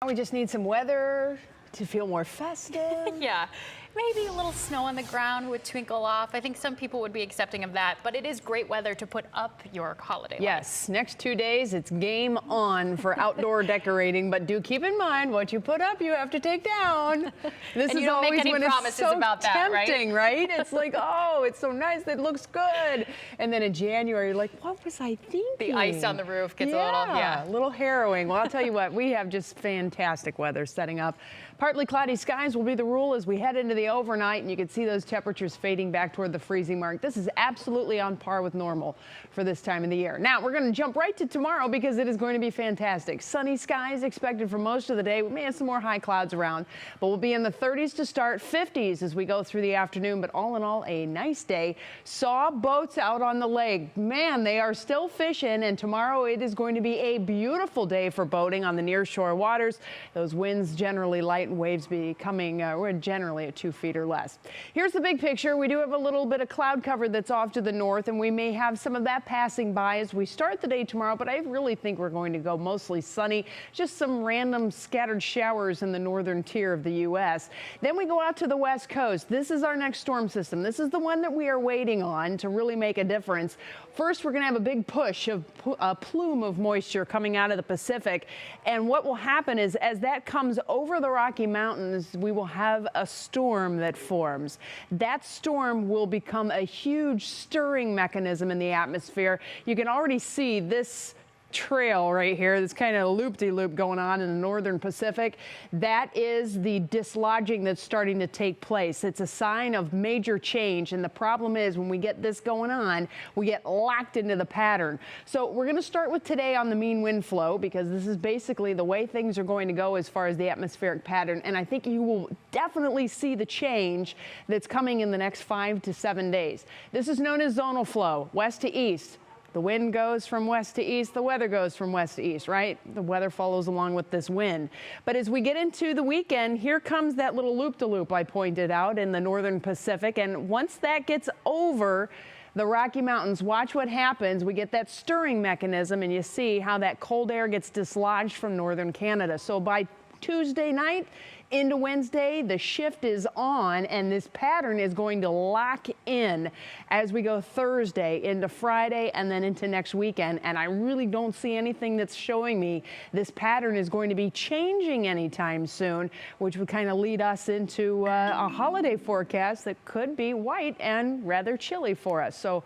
We just need some weather to feel more festive. Yeah, maybe a little snow on the ground would twinkle off. I think some people would be accepting of that, but it is great weather to put up your holiday lights. Yes, next 2 days it's game on for outdoor decorating, but do keep in mind what you put up you have to take down. This and is you don't always make any when promises it's so about that, tempting, right? It's like, oh, it's so nice, it looks good. And then in January, you're like, what was I thinking? The ice on the roof gets a little harrowing. Well, I'll tell you what, we have just fantastic weather setting up. Partly cloudy skies will be the rule as we head into the overnight, and you can see those temperatures fading back toward the freezing mark. This is absolutely on par with normal for this time of the year. Now, we're going to jump right to tomorrow because it is going to be fantastic. Sunny skies expected for most of the day. We may have some more high clouds around, but we'll be in the 30s to start, 50s as we go through the afternoon. But all in all, a nice day. Saw boats out on the lake. Man, they are still fishing, and tomorrow it is going to be a beautiful day for boating on the nearshore waters. Those winds generally light and waves becoming we're generally at 2 feet or less. Here's the big picture. We do have a little bit of cloud cover that's off to the north, and we may have some of that passing by as we start the day tomorrow, but I really think we're going to go mostly sunny, just some random scattered showers in the northern tier of the U.S. Then we go out to the west coast. This is our next storm system. This is the one that we are waiting on to really make a difference. First, we're going to have a big push of a plume of moisture coming out of the Pacific, and what will happen is as that comes over the Rocky Mountains, we will have a storm that forms. That storm will become a huge stirring mechanism in the atmosphere. You can already see this trail right here, this kind of loop-de-loop going on in the northern Pacific. That is the dislodging that's starting to take place. It's a sign of major change, and the problem is when we get this going on, we get locked into the pattern. So we're going to start with today on the mean wind flow because this is basically the way things are going to go as far as the atmospheric pattern, and I think you will definitely see the change that's coming in the next 5 to 7 days. This is known as zonal flow, west to east. The wind goes from west to east, the weather goes from west to east, right? The weather follows along with this wind. But as we get into the weekend, here comes that little loop-de-loop I pointed out in the northern Pacific. And once that gets over the Rocky Mountains, watch what happens. We get that stirring mechanism, and you see how that cold air gets dislodged from northern Canada. So by Tuesday night into Wednesday, the shift is on, and this pattern is going to lock in as we go Thursday into Friday and then into next weekend. And I really don't see anything that's showing me this pattern is going to be changing anytime soon, which would kind of lead us into a holiday forecast that could be white and rather chilly for us. So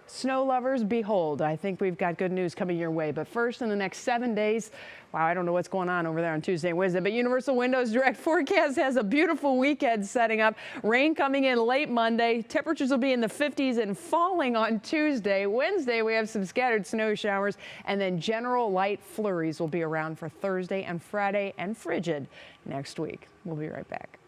snow lovers, behold, I think we've got good news coming your way. But first, in the next 7 days, wow, I don't know what's going on over there on Tuesday and Wednesday, but Universal Windows Direct Forecast has a beautiful weekend setting up. Rain coming in late Monday. Temperatures will be in the 50s and falling on Tuesday. Wednesday, we have some scattered snow showers, and then general light flurries will be around for Thursday and Friday, and frigid next week. We'll be right back.